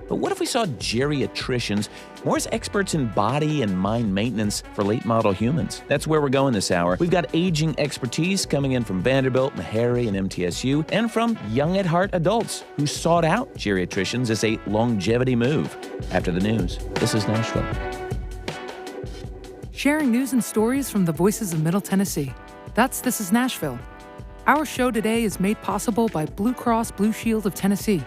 But what if we saw geriatricians more as experts in body and mind maintenance for late-model humans? That's where we're going this hour. We've got aging expertise coming in from Vanderbilt, Meharry, and MTSU, and from young at heart adults who sought out geriatricians as a longevity move. After the news, this is Nashville. Sharing news and stories from the voices of Middle Tennessee. This is Nashville. Our show today is made possible by Blue Cross Blue Shield of Tennessee.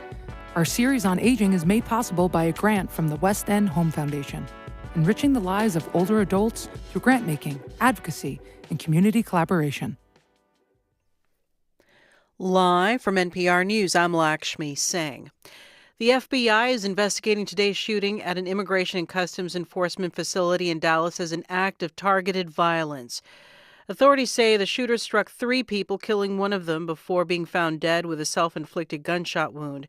Our series on aging is made possible by a grant from the West End Home Foundation, enriching the lives of older adults through grant making, advocacy, and community collaboration. Live from NPR News, I'm Lakshmi Singh. The FBI is investigating today's shooting at an Immigration and Customs Enforcement facility in Dallas as an act of targeted violence. Authorities say the shooter struck 3 people, killing one of them before being found dead with a self-inflicted gunshot wound.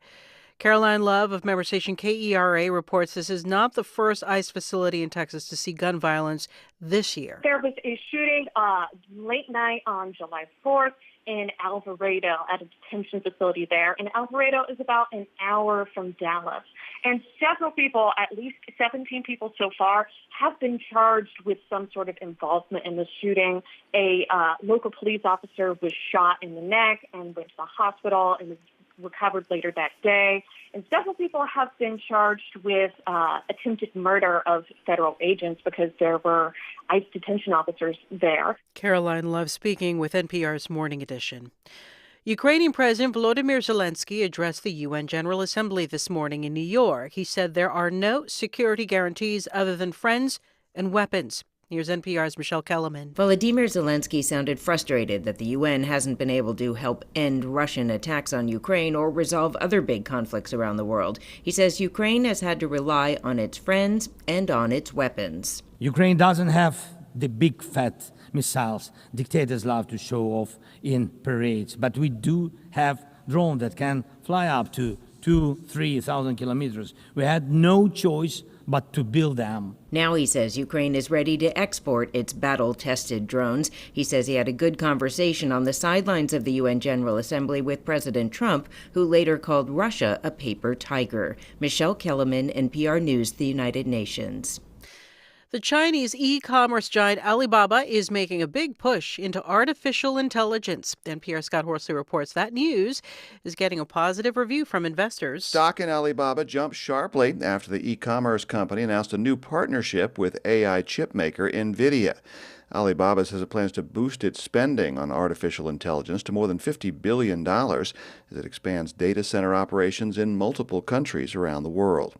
Caroline Love of member station KERA reports this is not the first ICE facility in Texas to see gun violence this year. There was a shooting late night on July 4th in Alvarado at a detention facility there. And Alvarado is about an hour from Dallas. And several people, at least 17 people so far, have been charged with some sort of involvement in the shooting. A local police officer was shot in the neck and went to the hospital and was recovered later that day. And several people have been charged with attempted murder of federal agents because there were ICE detention officers there. Caroline Love speaking with NPR's Morning Edition. Ukrainian President Volodymyr Zelensky addressed the UN General Assembly this morning in New York. He said there are no security guarantees other than friends and weapons. Here's NPR's Michelle Kellerman. Volodymyr Zelensky sounded frustrated that the UN hasn't been able to help end Russian attacks on Ukraine or resolve other big conflicts around the world. He says Ukraine has had to rely on its friends and on its weapons. Ukraine doesn't have the big fat missiles dictators love to show off in parades, but we do have drones that can fly up to 2,000-3,000 kilometers. We had no choice but to build them. Now he says Ukraine is ready to export its battle-tested drones. He says he had a good conversation on the sidelines of the UN General Assembly with President Trump, who later called Russia a paper tiger. Michelle Kellerman, NPR News, the United Nations. The Chinese e-commerce giant Alibaba is making a big push into artificial intelligence. NPR's Scott Horsley reports that news is getting a positive review from investors. Stock in Alibaba jumped sharply after the e-commerce company announced a new partnership with AI chip maker NVIDIA. Alibaba says it plans to boost its spending on artificial intelligence to more than $50 billion as it expands data center operations in multiple countries around the world.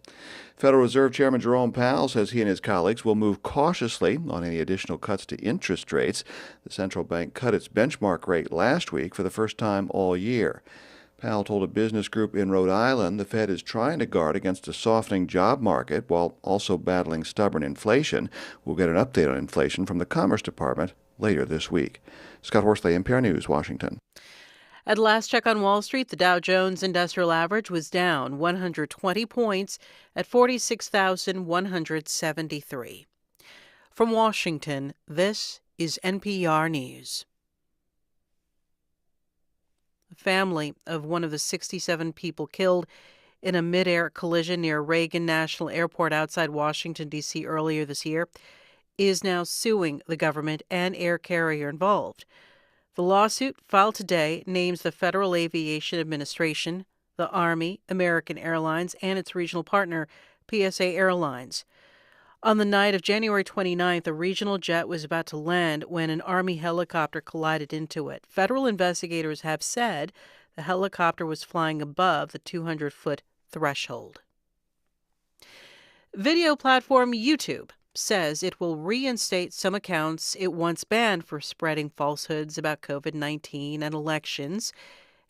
Federal Reserve Chairman Jerome Powell says he and his colleagues will move cautiously on any additional cuts to interest rates. The central bank cut its benchmark rate last week for the first time all year. Powell told a business group in Rhode Island the Fed is trying to guard against a softening job market while also battling stubborn inflation. We'll get an update on inflation from the Commerce Department later this week. Scott Horsley, NPR News, Washington. At last check on Wall Street, the Dow Jones Industrial Average was down 120 points at 46,173. From Washington, this is NPR News. The family of one of the 67 people killed in a mid-air collision near Reagan National Airport outside Washington, D.C. earlier this year is now suing the government and air carrier involved. The lawsuit, filed today, names the Federal Aviation Administration, the Army, American Airlines, and its regional partner, PSA Airlines. On the night of January 29th, a regional jet was about to land when an Army helicopter collided into it. Federal investigators have said the helicopter was flying above the 200-foot threshold. Video platform YouTube says it will reinstate some accounts it once banned for spreading falsehoods about COVID-19 and elections.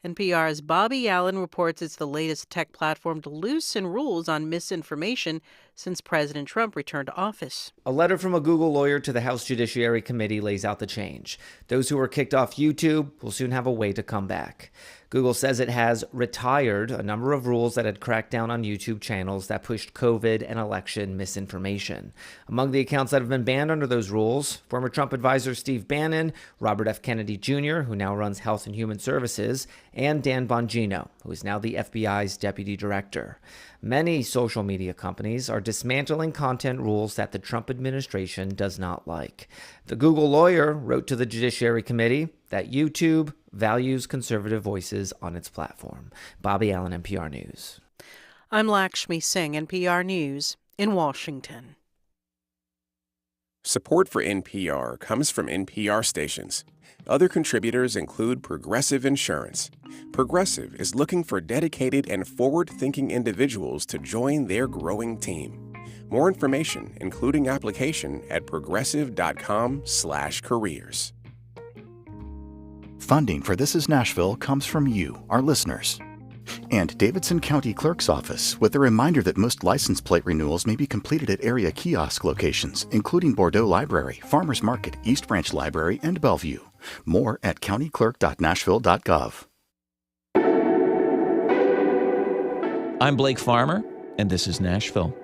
NPR's Bobby Allen reports it's the latest tech platform to loosen rules on misinformation since President Trump returned to office. A letter from a Google lawyer to the House Judiciary Committee lays out the change. Those who were kicked off YouTube will soon have a way to come back. Google says it has retired a number of rules that had cracked down on YouTube channels that pushed COVID and election misinformation. Among the accounts that have been banned under those rules, former Trump advisor Steve Bannon, Robert F. Kennedy Jr., who now runs Health and Human Services, and Dan Bongino, who is now the FBI's deputy director. Many social media companies are dismantling content rules that the Trump administration does not like. The Google lawyer wrote to the Judiciary Committee that YouTube values conservative voices on its platform. Bobby Allen, NPR News. I'm Lakshmi Singh, NPR News in Washington. Support for NPR comes from NPR stations. Other contributors include Progressive Insurance. Progressive is looking for dedicated and forward-thinking individuals to join their growing team. More information, including application, at progressive.com/careers. Funding for This Is Nashville comes from you, our listeners. And Davidson County Clerk's Office, with a reminder that most license plate renewals may be completed at area kiosk locations, including Bordeaux Library, Farmers Market, East Branch Library, and Bellevue. More at countyclerk.nashville.gov. I'm Blake Farmer, and this is Nashville.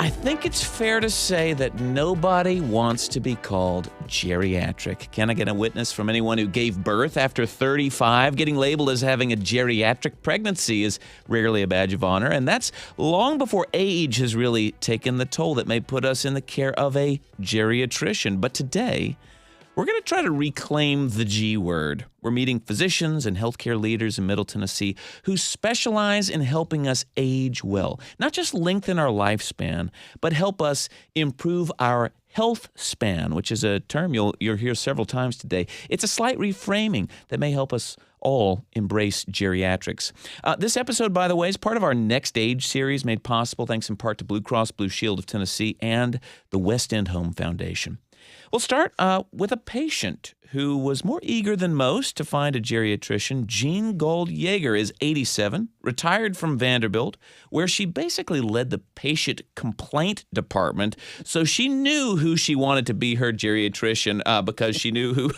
I think it's fair to say that nobody wants to be called geriatric. Can I get a witness from anyone who gave birth after 35? Getting labeled as having a geriatric pregnancy is rarely a badge of honor, and that's long before age has really taken the toll that may put us in the care of a geriatrician. But today, we're going to try to reclaim the G word. We're meeting physicians and healthcare leaders in Middle Tennessee who specialize in helping us age well. Not just lengthen our lifespan, but help us improve our health span, which is a term you'll hear several times today. It's a slight reframing that may help us all embrace geriatrics. This episode, by the way, is part of our Next Age series, made possible thanks in part to Blue Cross Blue Shield of Tennessee and the West End Home Foundation. We'll start with a patient who was more eager than most to find a geriatrician. Jean Gold-Yeager is 87, retired from Vanderbilt, where she basically led the patient complaint department. So she knew who she wanted to be her geriatrician because she knew who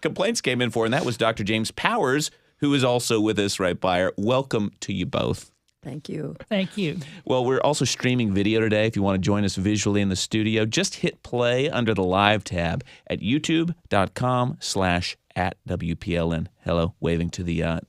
complaints came in for, and that was Dr. James Powers, who is also with us right by her. Welcome to you both. Thank you. Thank you. Well, we're also streaming video today. If you want to join us visually in the studio, just hit play under the live tab at youtube.com/@WPLN. Hello, waving to the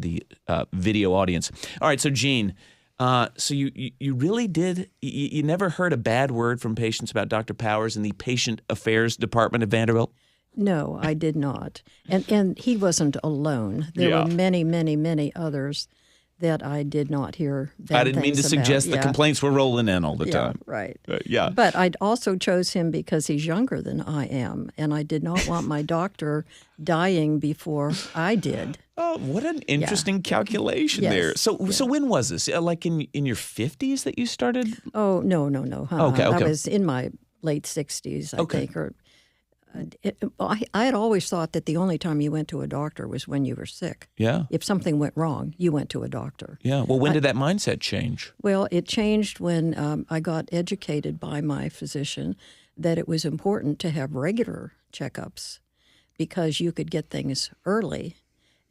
video audience. All right, so Jean, so you really did, you never heard a bad word from patients about Dr. Powers in the Patient Affairs Department at Vanderbilt? No, I did not. And he wasn't alone. There were many, many, many others that I did not hear bad I didn't mean to suggest the complaints were rolling in all the time. Right. Yeah. But I also chose him because he's younger than I am, and I did not want my doctor dying before I did. Oh, what an interesting calculation there. So when was this? Like in your 50s that you started? Oh, no. Okay. I was in my late 60s, I think. I had always thought that the only time you went to a doctor was when you were sick. Yeah. If something went wrong, you went to a doctor. Yeah. Well, when did that mindset change? Well, it changed when I got educated by my physician that it was important to have regular checkups because you could get things early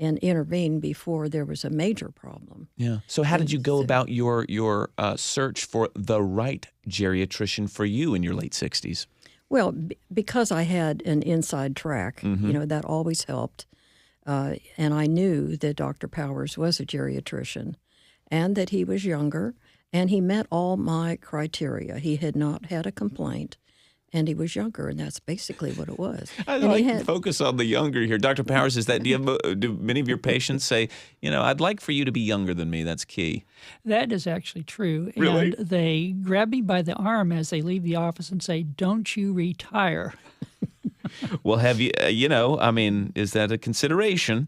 and intervene before there was a major problem. Yeah. So how did you go about your search for the right geriatrician for you in your late 60s? Well, because I had an inside track, that always helped. And I knew that Dr. Powers was a geriatrician and that he was younger, and he met all my criteria. He had not had a complaint, and he was younger, and that's basically what it was. I like to focus on the younger here. Dr. Powers, do many of your patients say, I'd like for you to be younger than me? That's key. That is actually true. Really? And they grab me by the arm as they leave the office and say, "Don't you retire." Well, have you, is that a consideration?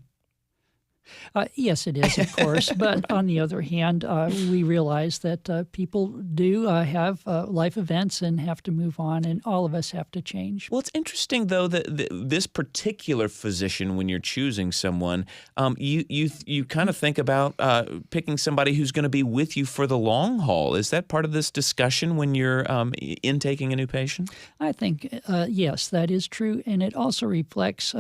Yes, it is, of course. But on the other hand, we realize that people do have life events and have to move on, and all of us have to change. Well, it's interesting, though, that this particular physician, when you're choosing someone, you kind of think about picking somebody who's going to be with you for the long haul. Is that part of this discussion when you're intaking a new patient? I think, yes, that is true. And it also reflects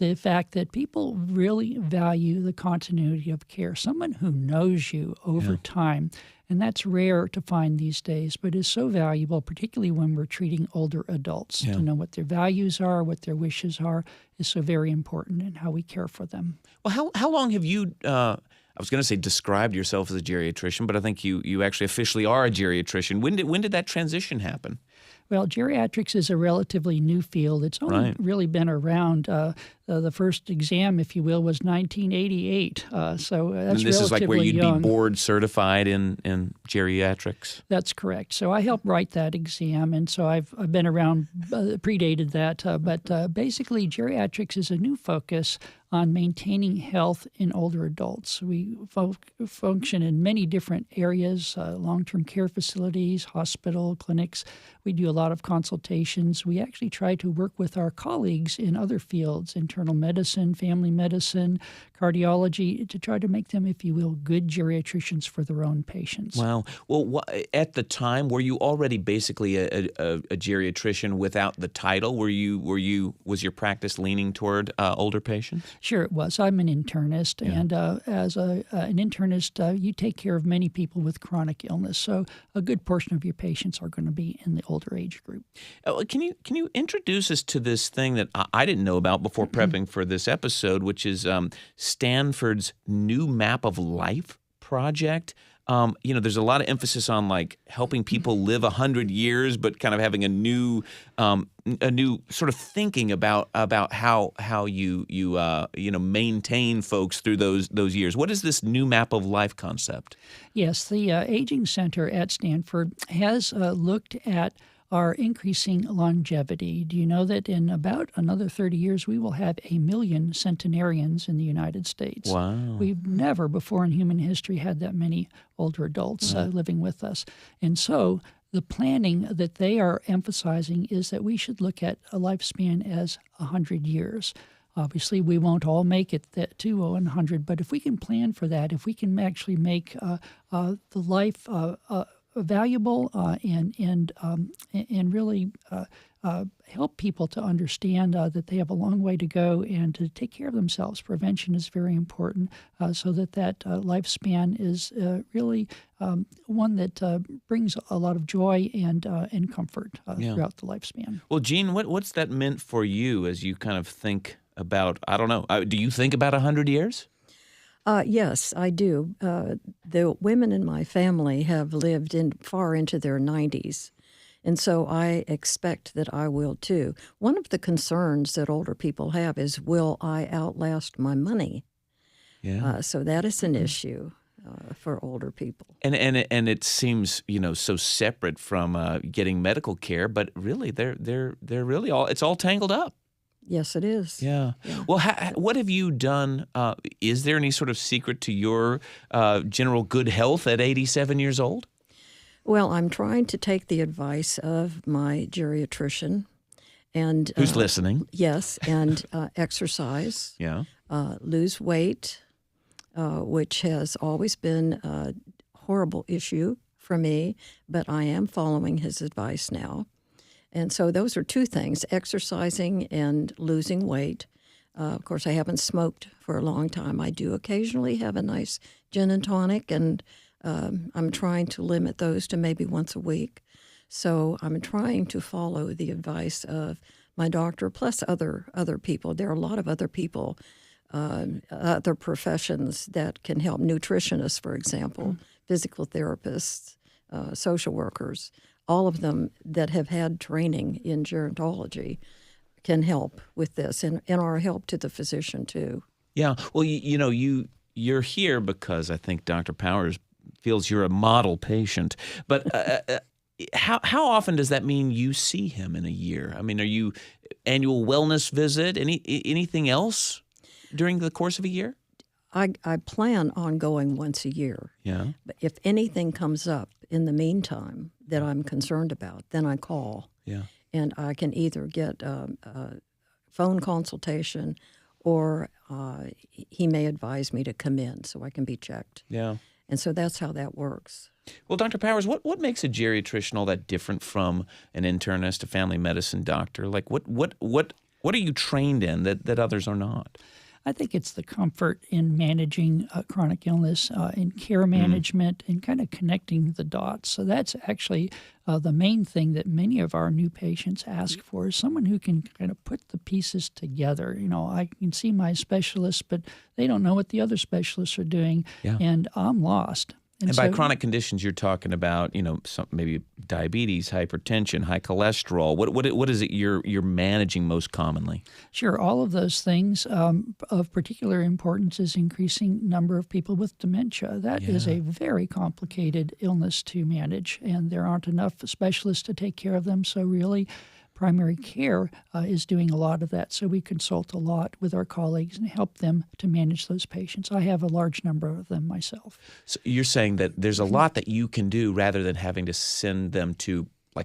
the fact that people really value the continuity of care, someone who knows you over time. And that's rare to find these days, but is so valuable, particularly when we're treating older adults. To know what their values are, what their wishes are, is so very important in how we care for them. Well, how long have you, I was going to say described yourself as a geriatrician, but I think you actually officially are a geriatrician. When did that transition happen? Well, geriatrics is a relatively new field. It's only really been around. The first exam, if you will, was 1988. So that's and this is like where you'd young. be board certified in geriatrics? That's correct. So I helped write that exam, and so I've been around, predated that. But basically, geriatrics is a new focus on maintaining health in older adults. We function in many different areas, long-term care facilities, hospital, clinics. We do a lot of consultations. We actually try to work with our colleagues in other fields, internal medicine, family medicine, cardiology, to try to make them, if you will, good geriatricians for their own patients. Wow. Well, at the time, were you already basically a geriatrician without the title? Was your practice leaning toward older patients? Sure, it was. I'm an internist, and as an internist, you take care of many people with chronic illness. So a good portion of your patients are going to be in the older age group. Can you introduce us to this thing that I didn't know about before prepping for this episode, which is Stanford's New Map of Life project? There's a lot of emphasis on like helping people live 100 years, but kind of having a new sort of thinking about how you maintain folks through those years. What is this New Map of Life concept? Yes, the Aging Center at Stanford has looked at our increasing longevity. Do you know that in about another 30 years, we will have 1 million centenarians in the United States? Wow. We've never before in human history had that many older adults living with us. And so the planning that they are emphasizing is that we should look at a lifespan as 100 years. Obviously, we won't all make it to 100, but if we can plan for that, if we can actually make the life valuable and really help people to understand that they have a long way to go and to take care of themselves. Prevention is very important, so that lifespan is really one that brings a lot of joy and comfort throughout the lifespan. Well, Gene, what's that meant for you as you kind of think about, I don't know, do you think about 100 years? Yes, I do. The women in my family have lived far into their 90s, and so I expect that I will too. One of the concerns that older people have is, will I outlast my money? Yeah. So that is an issue for older people. And it seems so separate from getting medical care, but really they're really it's all tangled up. Yes, it is. Yeah. Well, what have you done? Is there any sort of secret to your general good health at 87 years old? Well, I'm trying to take the advice of my geriatrician. And who's listening? Yes, and exercise. Yeah. Lose weight, which has always been a horrible issue for me, but I am following his advice now. And so those are two things, exercising and losing weight. Of course, I haven't smoked for a long time. I do occasionally have a nice gin and tonic, and I'm trying to limit those to maybe once a week. So I'm trying to follow the advice of my doctor, plus other people. There are a lot of other people, other professions that can help. Nutritionists, for example, physical therapists, social workers. All of them that have had training in gerontology can help with this, and are a help to the physician too. Yeah. Well, you're here because I think Dr. Powers feels you're a model patient. But how often does that mean you see him in a year? I mean, are you annual wellness visit? Anything else during the course of a year? I plan on going once a year. Yeah. But if anything comes up in the meantime that I'm concerned about, then I call. Yeah. And I can either get a phone consultation, or he may advise me to come in so I can be checked. Yeah. And so that's how that works. Well, Dr. Powers, what makes a geriatrician all that different from an internist, a family medicine doctor? Like what What are you trained in that others are not? I think it's the comfort in managing chronic illness, in care management, and kind of connecting the dots. So that's actually the main thing that many of our new patients ask for, is someone who can kind of put the pieces together. I can see my specialist, but they don't know what the other specialists are doing, and I'm lost. And by chronic conditions, you're talking about, maybe diabetes, hypertension, high cholesterol. What is it you're managing most commonly? Sure, all of those things. Of particular importance is increasing number of people with dementia. That is a very complicated illness to manage, and there aren't enough specialists to take care of them. So really, primary care is doing a lot of that. So we consult a lot with our colleagues and help them to manage those patients. I have a large number of them myself. So you're saying that there's a lot that you can do rather than having to send them to, a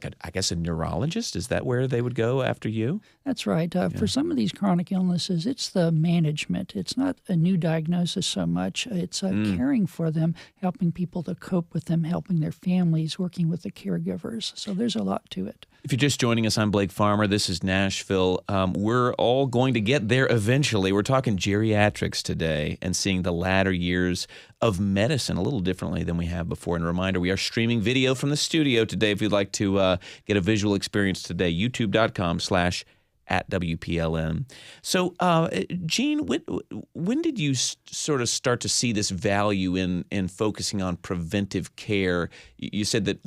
neurologist? Is that where they would go after you? That's right. For some of these chronic illnesses, it's the management. It's not a new diagnosis so much. It's caring for them, helping people to cope with them, helping their families, working with the caregivers. So there's a lot to it. If you're just joining us, I'm Blake Farmer. This is Nashville. We're all going to get there eventually. We're talking geriatrics today and seeing the latter years of medicine a little differently than we have before. And a reminder, we are streaming video from the studio today. If you'd like to get a visual experience today, youtube.com/@WPLN. So, Gene, when did you sort of start to see this value in focusing on preventive care? You said that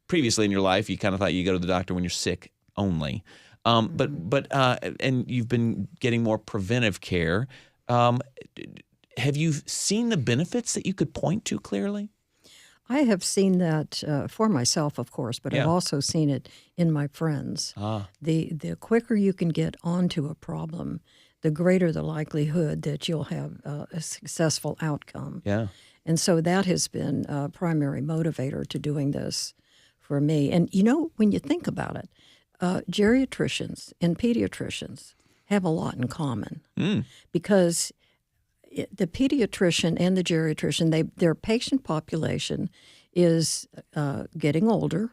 previously in your life, you kind of thought you go to the doctor when you're sick only. And you've been getting more preventive care. Have you seen the benefits that you could point to clearly? I have seen that for myself, of course, but I've also seen it in my friends. The quicker you can get onto a problem, the greater the likelihood that you'll have a successful outcome. Yeah. And so that has been a primary motivator to doing this for me. And, when you think about it, geriatricians and pediatricians have a lot in common because the pediatrician and the geriatrician, their patient population is getting older,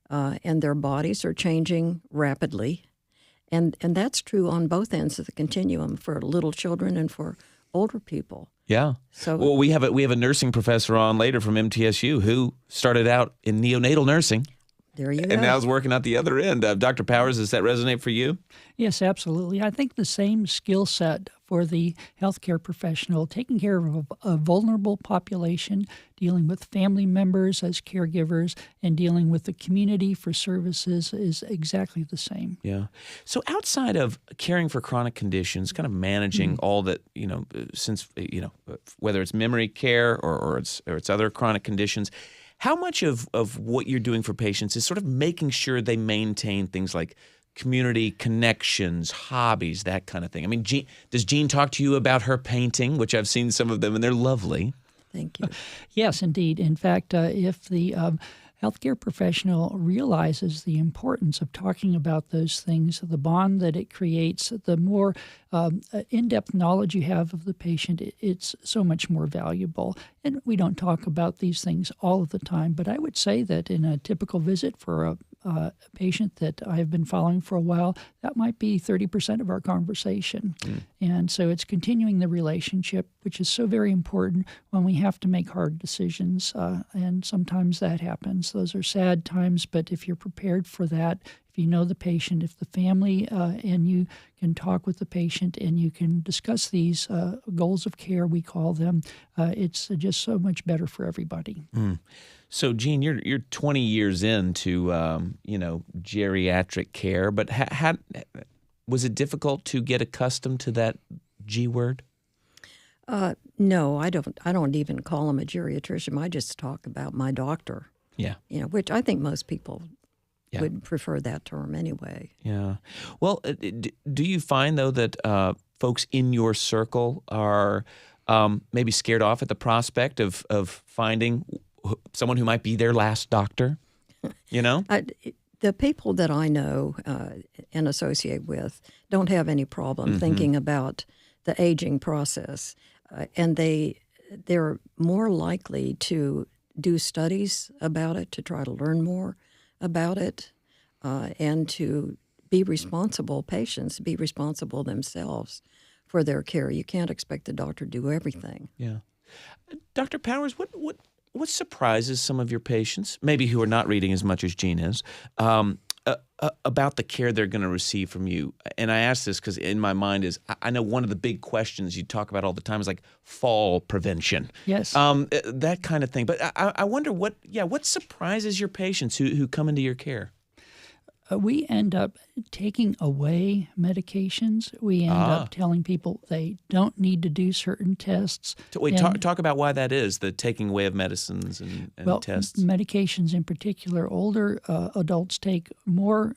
and their bodies are changing rapidly, and that's true on both ends of the continuum for little children and for older people. Yeah. So, we have a nursing professor on later from MTSU who started out in neonatal nursing. There you go. And now is working out the other end. Dr. Powers, does that resonate for you? Yes, absolutely. I think the same skill set for the healthcare professional, taking care of a vulnerable population, dealing with family members as caregivers, and dealing with the community for services is exactly the same. Yeah. So outside of caring for chronic conditions, kind of managing all that, since, whether it's memory care or it's other chronic conditions, how much of what you're doing for patients is sort of making sure they maintain things like community connections, hobbies, that kind of thing? I mean, does Jean talk to you about her painting, which I've seen some of them, and they're lovely? Thank you. Yes, indeed. In fact, if the healthcare professional realizes the importance of talking about those things, the bond that it creates, the more in-depth knowledge you have of the patient, it's so much more valuable. And we don't talk about these things all of the time, but I would say that in a typical visit for a patient that I've been following for a while, that might be 30% of our conversation. And so it's continuing the relationship, which is so very important when we have to make hard decisions. And sometimes that happens. Those are sad times, but if you're prepared for that, if you know the patient, if the family and you can talk with the patient and you can discuss these goals of care, we call them, it's just so much better for everybody. So, Jean, you're 20 years into geriatric care, but was it difficult to get accustomed to that G word? No, I don't even call him a geriatrician. I just talk about my doctor. Yeah. Which I think most people would prefer that term anyway. Yeah. Well, do you find, though, that folks in your circle are maybe scared off at the prospect of finding someone who might be their last doctor? The people that I know and associate with don't have any problem thinking about the aging process, and they're more likely to do studies about it, to try to learn more about it, and to be responsible patients, be responsible themselves for their care. You can't expect the doctor to do everything. Yeah. Dr. Powers, what surprises some of your patients, maybe who are not reading as much as Jean is, about the care they're going to receive from you? And I ask this because in my mind is, I know one of the big questions you talk about all the time is like fall prevention. Yes. That kind of thing. But I wonder what surprises your patients who come into your care? We end up taking away medications. We end up telling people they don't need to do certain tests. Wait, talk about why that is, the taking away of medicines and tests. Medications in particular. Older adults take more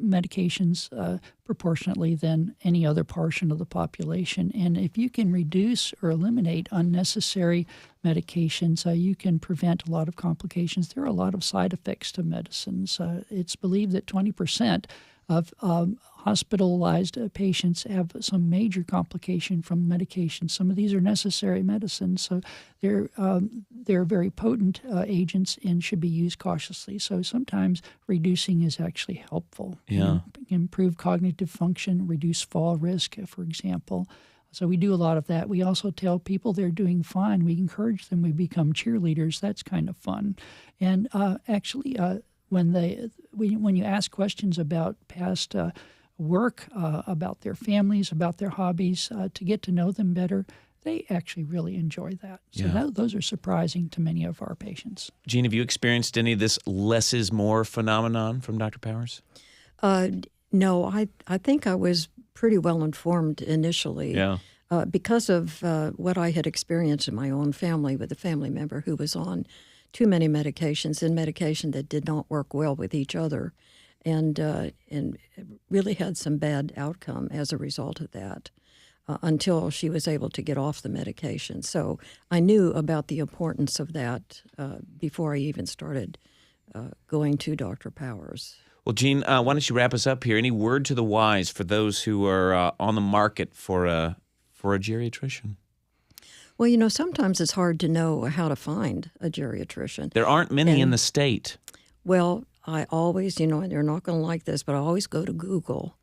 medications proportionately than any other portion of the population. And if you can reduce or eliminate unnecessary medications, you can prevent a lot of complications. There are a lot of side effects to medicines. It's believed that 20% of hospitalized patients have some major complication from medication. Some of these are necessary medicines, so they're very potent agents and should be used cautiously. So sometimes reducing is actually helpful. Yeah. Improve cognitive function, reduce fall risk, for example. So we do a lot of that. We also tell people they're doing fine. We encourage them. We become cheerleaders. That's kind of fun. And actually, when you ask questions about past work, about their families, about their hobbies, to get to know them better, they actually really enjoy that. So those are surprising to many of our patients. Jean, have you experienced any of this less is more phenomenon from Dr. Powers? No, I think I was pretty well informed initially because of what I had experienced in my own family with a family member who was on too many medications and medication that did not work well with each other, and really had some bad outcome as a result of that until she was able to get off the medication. So I knew about the importance of that before I even started going to Dr. Powers. Well, Jean, why don't you wrap us up here? Any word to the wise for those who are on the market for a geriatrician? Well, sometimes it's hard to know how to find a geriatrician. There aren't many in the state. Well, I always, and you're not going to like this, but I always go to Google.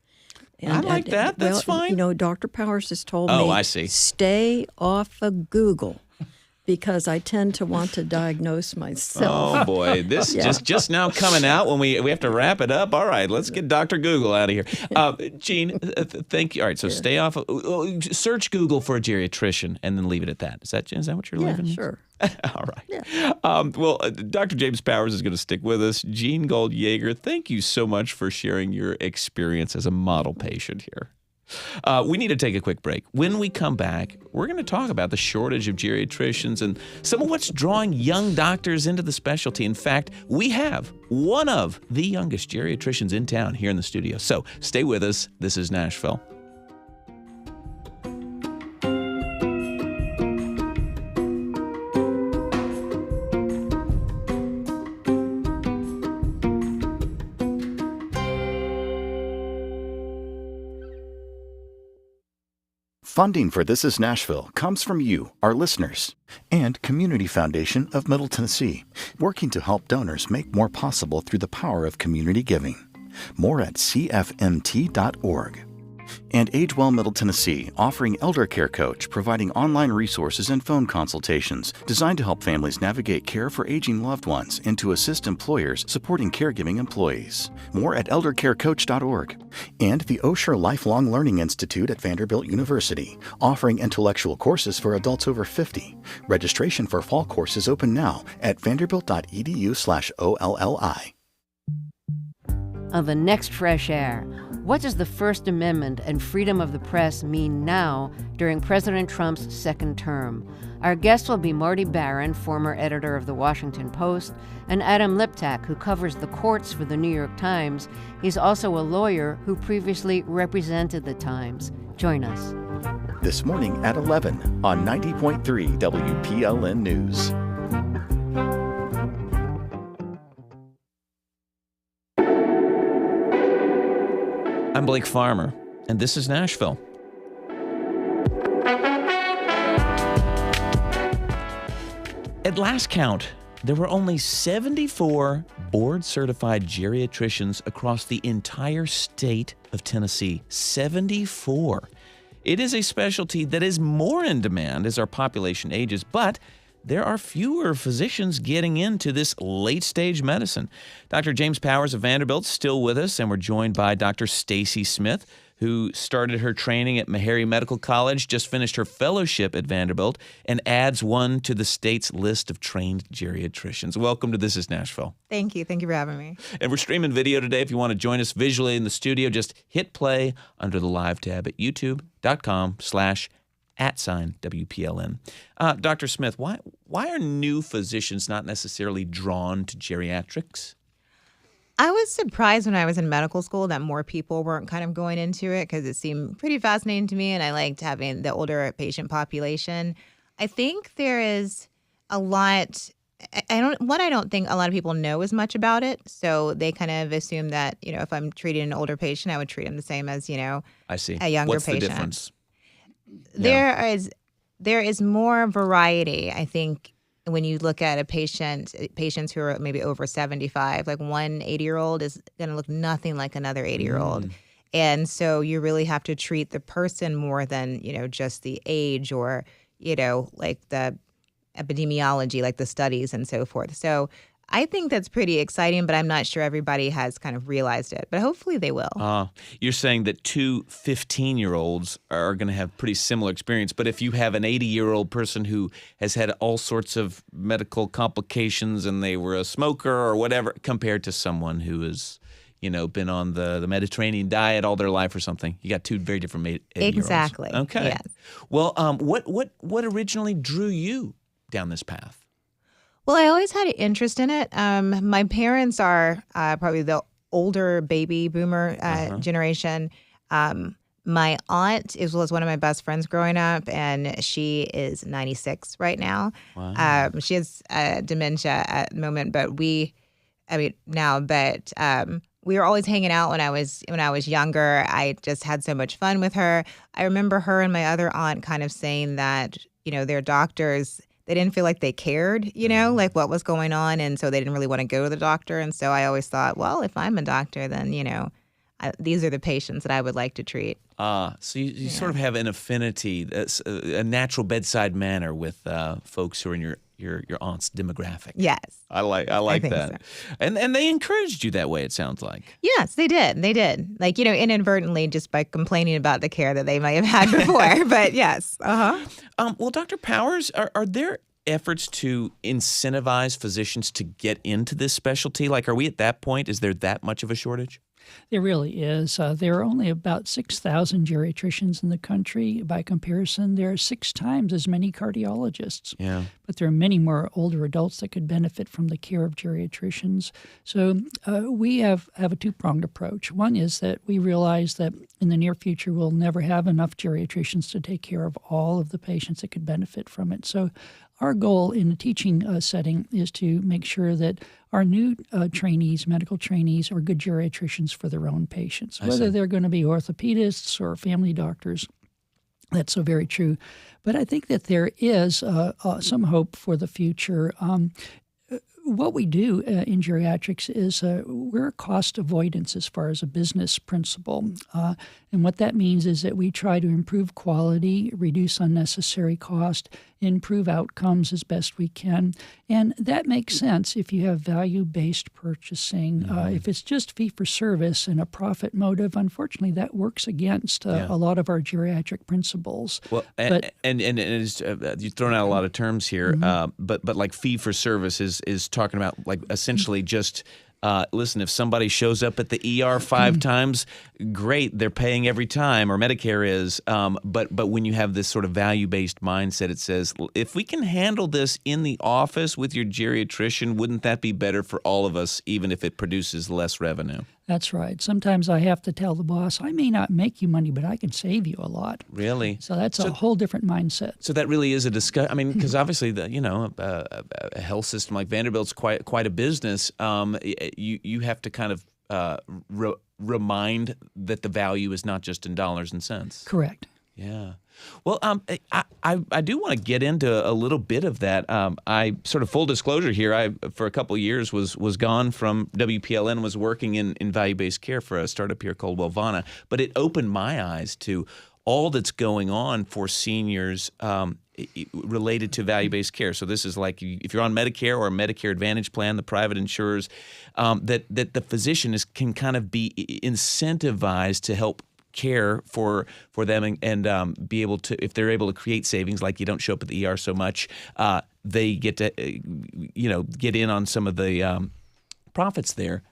And, I like that. That's fine. Dr. Powers has told me, I see. Stay off of Google, because I tend to want to diagnose myself. Oh, boy. This just now coming out when we have to wrap it up. All right, let's get Dr. Google out of here. Jean, thank you. All right, so stay off. Search Google for a geriatrician and then leave it at that. Is that what you're leaving? Yeah, sure. All right. Yeah. Dr. James Powers is going to stick with us. Jean Gold-Yager, thank you so much for sharing your experience as a model patient here. We need to take a quick break. When we come back, we're going to talk about the shortage of geriatricians and some of what's drawing young doctors into the specialty. In fact, we have one of the youngest geriatricians in town here in the studio. So stay with us. This is Nashville. Funding for This is Nashville comes from you, our listeners, and Community Foundation of Middle Tennessee, working to help donors make more possible through the power of community giving. More at cfmt.org. And Age Well Middle Tennessee, offering Elder Care Coach, providing online resources and phone consultations designed to help families navigate care for aging loved ones and to assist employers supporting caregiving employees. More at eldercarecoach.org. And the Osher Lifelong Learning Institute at Vanderbilt University, offering intellectual courses for adults over 50. Registration for fall courses open now at vanderbilt.edu/OLLI. On the next Fresh Air, what does the First Amendment and freedom of the press mean now during President Trump's second term? Our guests will be Marty Barron, former editor of The Washington Post, and Adam Liptak, who covers the courts for The New York Times. He's also a lawyer who previously represented The Times. Join us. This morning at 11 on 90.3 WPLN News. I'm Blake Farmer, and this is Nashville. At last count, there were only 74 board-certified geriatricians across the entire state of Tennessee. 74. It is a specialty that is more in demand as our population ages, but there are fewer physicians getting into this late-stage medicine. Dr. James Powers of Vanderbilt is still with us, and we're joined by Dr. Stacy Smith, who started her training at Meharry Medical College, just finished her fellowship at Vanderbilt, and adds one to the state's list of trained geriatricians. Welcome to This is Nashville. Thank you. Thank you for having me. And we're streaming video today. If you want to join us visually in the studio, just hit play under the live tab at youtube.com/@WPLN. Dr. Smith, why are new physicians not necessarily drawn to geriatrics? I was surprised when I was in medical school that more people weren't kind of going into it because it seemed pretty fascinating to me, and I liked having the older patient population. I think there is a lot. I don't think a lot of people know as much about it, so they kind of assume that if I'm treating an older patient, I would treat him the same as I see. a younger What's patient. The difference? There is more variety, I think. When you look at patients who are maybe over 75, like one 80-year-old is going to look nothing like another 80-year-old. And so you really have to treat the person more than, just the age or, like the epidemiology, like the studies and so forth. So I think that's pretty exciting, but I'm not sure everybody has kind of realized it. But hopefully they will. You're saying that two 15-year-olds are going to have pretty similar experience, but if you have an 80-year-old person who has had all sorts of medical complications and they were a smoker or whatever, compared to someone who has, been on the Mediterranean diet all their life or something, you got two very different 80-year-olds. Exactly. Okay. Yes. Well, what originally drew you down this path? Well, I always had an interest in it. My parents are probably the older baby boomer generation. My aunt was one of my best friends growing up, and she is 96 right now. Wow. She has dementia at the moment, but we were always hanging out when I was younger. I just had so much fun with her. I remember her and my other aunt kind of saying that, their doctors, they didn't feel like they cared, like what was going on. And so they didn't really want to go to the doctor. And so I always thought, well, if I'm a doctor, then, these are the patients that I would like to treat. So you sort of have an affinity, a natural bedside manner with folks who are in your aunt's demographic. Yes. I like that. So. And they encouraged you that way, it sounds like. Yes, they did. They did. Like, inadvertently just by complaining about the care that they might have had before. But yes. Well, Dr. Powers, are there efforts to incentivize physicians to get into this specialty? Like, are we at that point? Is there that much of a shortage? There really is. There are only about 6,000 geriatricians in the country. By comparison, there are 6 times as many cardiologists. Yeah. But there are many more older adults that could benefit from the care of geriatricians. So we have a two-pronged approach. One is that we realize that in the near future, we'll never have enough geriatricians to take care of all of the patients that could benefit from it. So our goal in the teaching setting is to make sure that our new trainees, medical trainees, are good geriatricians for their own patients, whether they're going to be orthopedists or family doctors. That's so very true. But I think that there is some hope for the future. What we do in geriatrics is we're cost avoidance as far as a business principle. And what that means is that we try to improve quality, reduce unnecessary cost, improve outcomes as best we can. And that makes sense if you have value-based purchasing. If it's just fee-for-service and a profit motive, unfortunately, that works against a lot of our geriatric principles. Well, and you've thrown out a lot of terms here, but like fee-for-service is talking about like essentially just listen, if somebody shows up at the ER 5 times, great, they're paying every time, or Medicare is. But when you have this sort of value-based mindset, it says, if we can handle this in the office with your geriatrician, wouldn't that be better for all of us, even if it produces less revenue? That's right. Sometimes I have to tell the boss, I may not make you money, but I can save you a lot. Really? So that's a whole different mindset. So that really is a discussion. I mean, because obviously, a health system like Vanderbilt's quite a business. You have to kind of remind that the value is not just in dollars and cents. Correct. Yeah. Well, I do want to get into a little bit of that. I sort of full disclosure here. I for a couple of years was gone from WPLN, was working in value-based care for a startup here called Wellvana, but it opened my eyes to all that's going on for seniors related to value-based care. So this is like if you're on Medicare or a Medicare Advantage plan, the private insurers, that the physician can kind of be incentivized to help care for them and be able to, if they're able to create savings, like you don't show up at the ER so much, they get to get in on some of the profits there.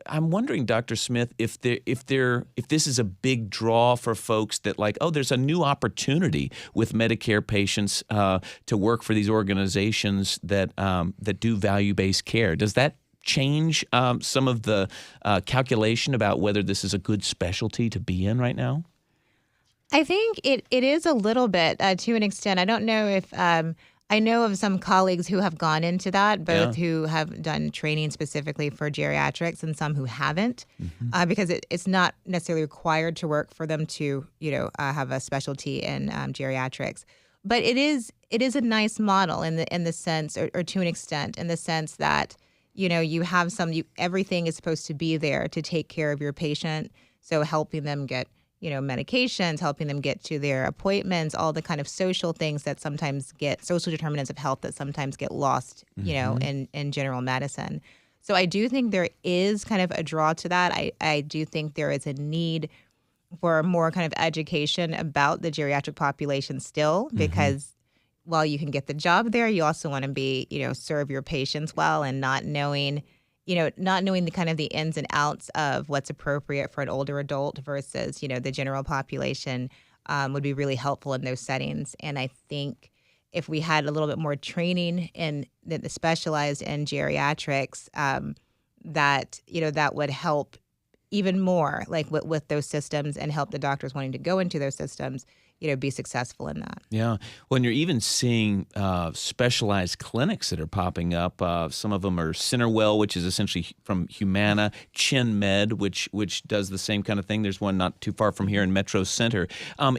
I'm wondering, Dr. Smith, if this is a big draw for folks that like, oh, there's a new opportunity with Medicare patients to work for these organizations that do value-based care. Does that change some of the calculation about whether this is a good specialty to be in right now? I think it is a little bit to an extent. I don't know if I know of some colleagues who have gone into that, both who have done training specifically for geriatrics and some who haven't, because it's not necessarily required to work for them to, have a specialty in geriatrics. But it is a nice model in the sense, or to an extent, in the sense that, you have everything is supposed to be there to take care of your patient. So helping them get medications, helping them get to their appointments, all the kind of social things that sometimes social determinants of health that sometimes get lost, in general medicine. So I do think there is kind of a draw to that. I do think there is a need for more kind of education about the geriatric population still, because while you can get the job there, you also want to be, serve your patients well, and not knowing the kind of the ins and outs of what's appropriate for an older adult versus, the general population would be really helpful in those settings. And I think if we had a little bit more training that specialized in geriatrics, that would help even more, like with those systems, and help the doctors wanting to go into those systems, be successful in that. Yeah. Well, and you're even seeing specialized clinics that are popping up. Some of them are Centerwell, which is essentially from Humana, ChinMed, which does the same kind of thing. There's one not too far from here in Metro Center.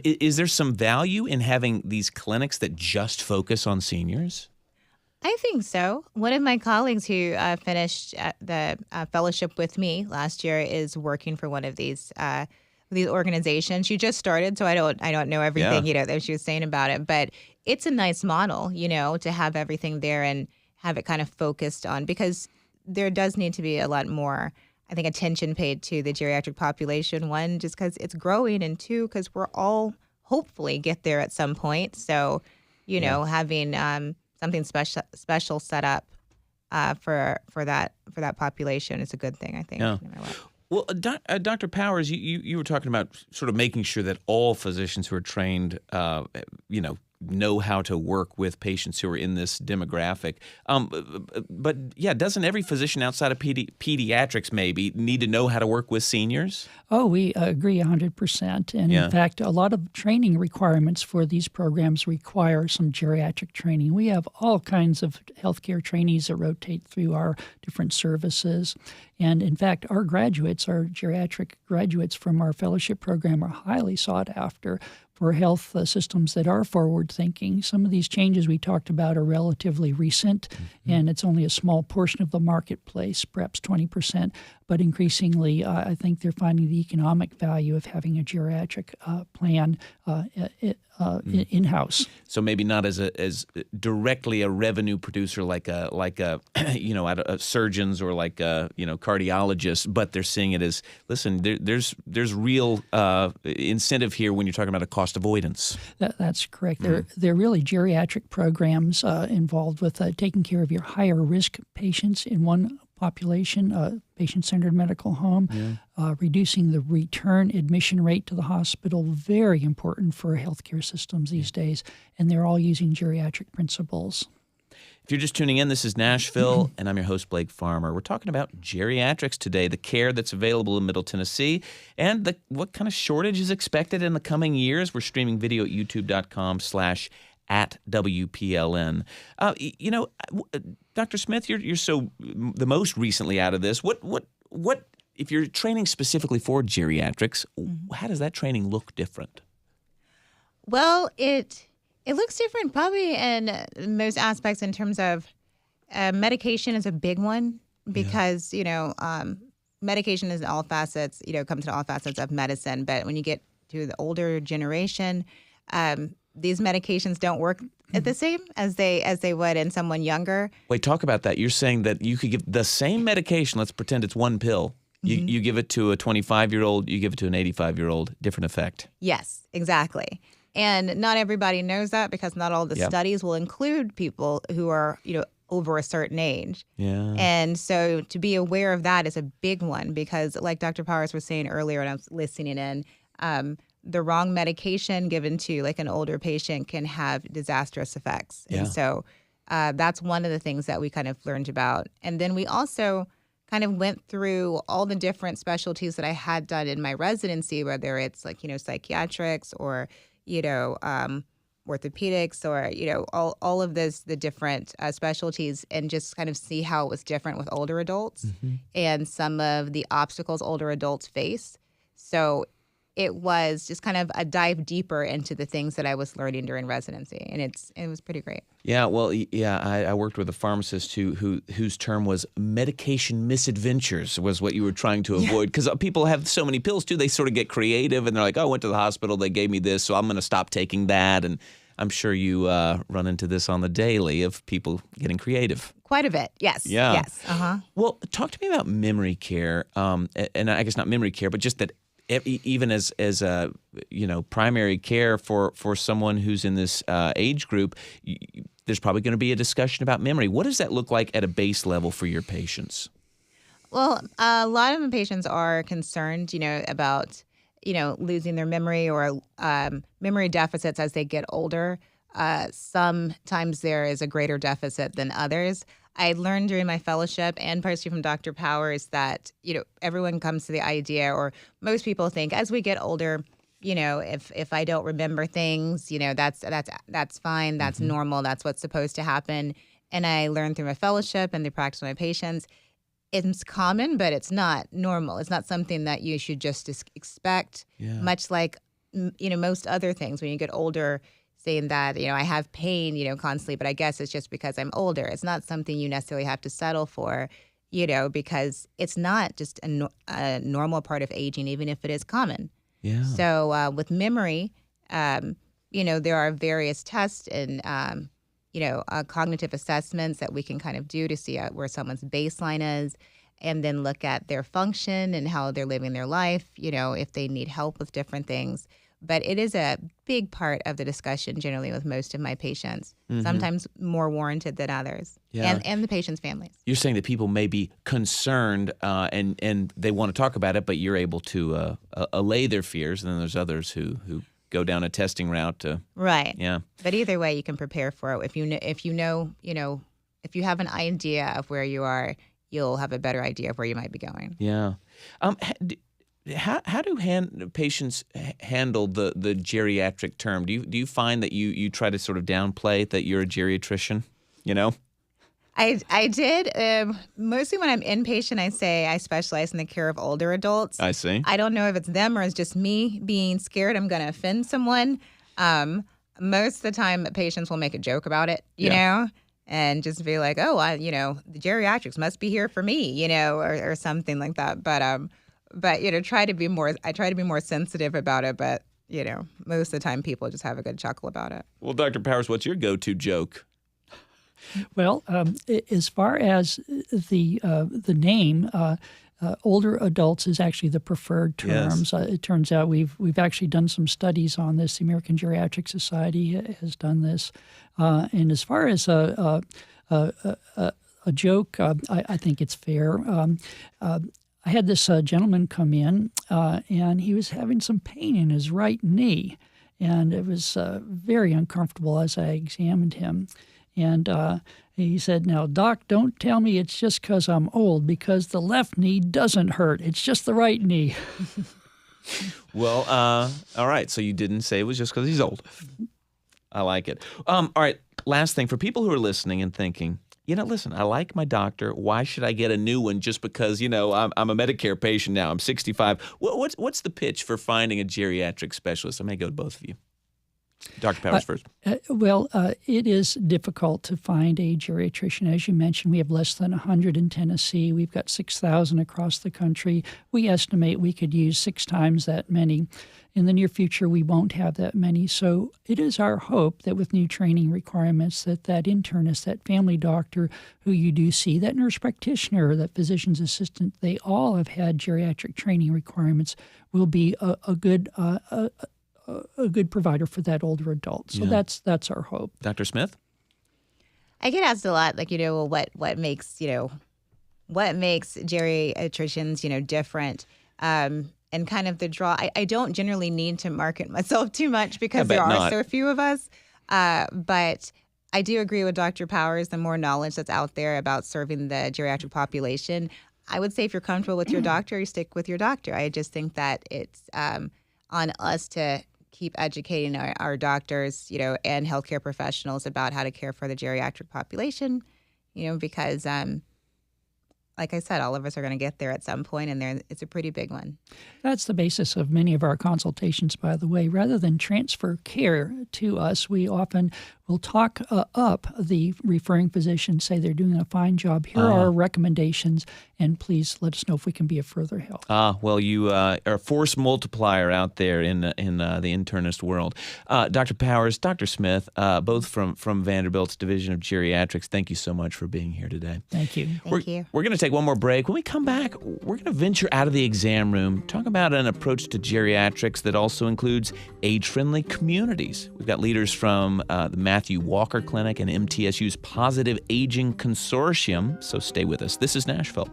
Is there some value in having these clinics that just focus on seniors? I think so. One of my colleagues who finished the fellowship with me last year is working for one of these organizations. She just started, so I don't know everything that she was saying about it, but it's a nice model, to have everything there and have it kind of focused on, because there does need to be a lot more, I think, attention paid to the geriatric population. One, just because it's growing, and two, because we're all hopefully get there at some point. So, having something special set up for that population is a good thing, I think. Yeah. Well, Dr. Powers, you were talking about sort of making sure that all physicians who are trained, know how to work with patients who are in this demographic. But yeah, doesn't every physician outside of pediatrics maybe need to know how to work with seniors? Oh, we agree 100%. And in fact, a lot of training requirements for these programs require some geriatric training. We have all kinds of healthcare trainees that rotate through our different services. And in fact, our geriatric graduates from our fellowship program are highly sought after for health systems that are forward-thinking. Some of these changes we talked about are relatively recent, and it's only a small portion of the marketplace, perhaps 20%. But increasingly, I think they're finding the economic value of having a geriatric plan in-house. So maybe not as directly a revenue producer like a surgeons or like a cardiologists, but they're seeing it as, listen, there's real incentive here when you're talking about a cost avoidance. That's correct. They're really geriatric programs involved with taking care of your higher risk patients in one population, patient-centered medical home, reducing the return admission rate to the hospital, very important for healthcare systems these days, and they're all using geriatric principles. If you're just tuning in, this is Nashville, and I'm your host, Blake Farmer. We're talking about geriatrics today, the care that's available in Middle Tennessee, and what kind of shortage is expected in the coming years. We're streaming video at youtube.com/@WPLN. Dr. Smith, you're so the most recently out of this. What if you're training specifically for geriatrics, how does that training look different? Well, it looks different probably in most aspects in terms of medication is a big one because, medication is in all facets, comes to all facets of medicine. But when you get to the older generation, these medications don't work the same as they would in someone younger. Wait, talk about that. You're saying that you could give the same medication, let's pretend it's one pill. You give it to a 25-year-old, you give it to an 85-year-old, different effect. Yes, exactly. And not everybody knows that because not all the studies will include people who are, over a certain age. Yeah. And so to be aware of that is a big one because like Dr. Powers was saying earlier when I was listening in, the wrong medication given to like an older patient can have disastrous effects. Yeah. And so that's one of the things that we kind of learned about. And then we also kind of went through all the different specialties that I had done in my residency, whether it's like, psychiatrics or, orthopedics or, all of this, the different specialties and just kind of see how it was different with older adults and some of the obstacles older adults face. So it was just kind of a dive deeper into the things that I was learning during residency, and it was pretty great. Yeah, well, I worked with a pharmacist whose term was medication misadventures was what you were trying to avoid because people have so many pills too. They sort of get creative and they're like, oh, I went to the hospital, they gave me this, so I'm going to stop taking that. And I'm sure you run into this on the daily of people getting creative. Quite a bit, yes. Yeah. Yes. Well, talk to me about memory care, and I guess not memory care, but just that. Even as primary care for someone who's in this age group, there's probably going to be a discussion about memory. What does that look like at a base level for your patients? Well, a lot of the patients are concerned, about, losing their memory or memory deficits as they get older. Sometimes there is a greater deficit than others. I learned during my fellowship and partially from Dr. Powers that, everyone comes to the idea, or most people think as we get older, if I don't remember things, that's fine. That's normal. That's what's supposed to happen. And I learned through my fellowship and the practice of my patients, it's common, but it's not normal. It's not something that you should just expect, much like, most other things when you get older, saying that, I have pain, constantly, but I guess it's just because I'm older. It's not something you necessarily have to settle for, because it's not just a normal part of aging, even if it is common. Yeah. So with memory, there are various tests and, cognitive assessments that we can kind of do to see where someone's baseline is and then look at their function and how they're living their life, if they need help with different things. But it is a big part of the discussion generally with most of my patients, sometimes more warranted than others, and the patient's families. You're saying that people may be concerned and they want to talk about it, but you're able to allay their fears, and then there's others who go down a testing route. Right. Yeah. But either way, you can prepare for it. If you have an idea of where you are, you'll have a better idea of where you might be going. Yeah. How do patients handle the geriatric term? Do you find that you try to sort of downplay that you're a geriatrician? I did. Mostly when I'm inpatient, I say I specialize in the care of older adults. I see. I don't know if it's them or it's just me being scared I'm going to offend someone. Most of the time, patients will make a joke about it, you know, and just be like, oh, the geriatrics must be here for me, or something like that. But try to be more sensitive about it. But, most of the time people just have a good chuckle about it. Well, Dr. Powers, what's your go-to joke? Well, as far as the name, older adults is actually the preferred terms. Yes. It turns out we've actually done some studies on this. The American Geriatric Society has done this. And as far as a joke, I think it's fair. I had this gentleman come in, and he was having some pain in his right knee, and it was very uncomfortable as I examined him. And he said, now, Doc, don't tell me it's just because I'm old, because the left knee doesn't hurt. It's just the right knee. Well, all right, so you didn't say it was just because he's old. I like it. All right, last thing, for people who are listening and thinking, listen, I like my doctor. Why should I get a new one just because, I'm a Medicare patient now. I'm 65. What's the pitch for finding a geriatric specialist? I may go to both of you. Dr. Powers first. It is difficult to find a geriatrician. As you mentioned, we have less than 100 in Tennessee. We've got 6,000 across the country. We estimate we could use 6 times that many. In the near future, we won't have that many. So it is our hope that with new training requirements, that internist, that family doctor who you do see, that nurse practitioner, that physician's assistant, they all have had geriatric training requirements, will be a good provider for that older adult. So that's our hope. Dr. Smith? I get asked a lot, what makes geriatricians, different, and kind of the draw. I don't generally need to market myself too much because there are so few of us. But I do agree with Dr. Powers. The more knowledge that's out there about serving the geriatric population, I would say if you're comfortable with your doctor, you stick with your doctor. I just think that it's on us to keep educating our doctors, and healthcare professionals about how to care for the geriatric population, because, like I said, all of us are going to get there at some point, and it's a pretty big one. That's the basis of many of our consultations, by the way. Rather than transfer care to us, we often will talk up the referring physician, say they're doing a fine job. Here are our recommendations, and please let us know if we can be of further help. Well, you are a force multiplier out there in the internist world. Dr. Powers, Dr. Smith, both from Vanderbilt's Division of Geriatrics, thank you so much for being here today. Thank you. Thank you. We're going to take one more break. When we come back, we're going to venture out of the exam room, talk about an approach to geriatrics that also includes age-friendly communities. We've got leaders from the Matthew Walker Clinic and MTSU's Positive Aging Consortium, so stay with us. This is Nashville.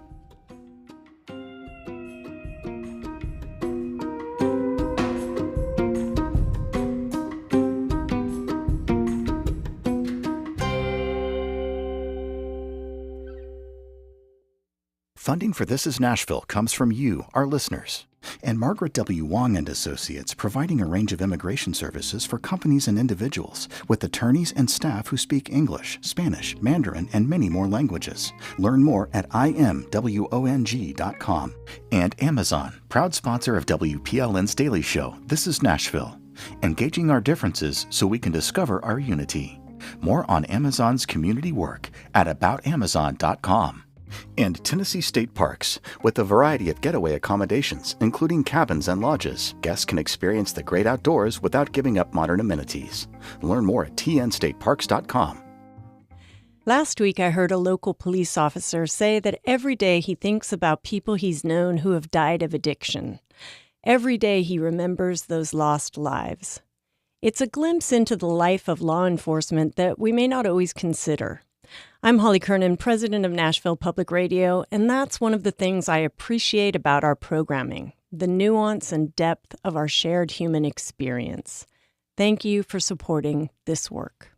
Funding for This is Nashville comes from you, our listeners, and Margaret W. Wong and Associates, providing a range of immigration services for companies and individuals with attorneys and staff who speak English, Spanish, Mandarin, and many more languages. Learn more at imwong.com. And Amazon, proud sponsor of WPLN's Daily Show, This is Nashville, engaging our differences so we can discover our unity. More on Amazon's community work at aboutamazon.com. And Tennessee State Parks, with a variety of getaway accommodations, including cabins and lodges. Guests can experience the great outdoors without giving up modern amenities. Learn more at tnstateparks.com. Last week, I heard a local police officer say that every day he thinks about people he's known who have died of addiction. Every day he remembers those lost lives. It's a glimpse into the life of law enforcement that we may not always consider. I'm Holly Kernan, president of Nashville Public Radio, and that's one of the things I appreciate about our programming, the nuance and depth of our shared human experience. Thank you for supporting this work.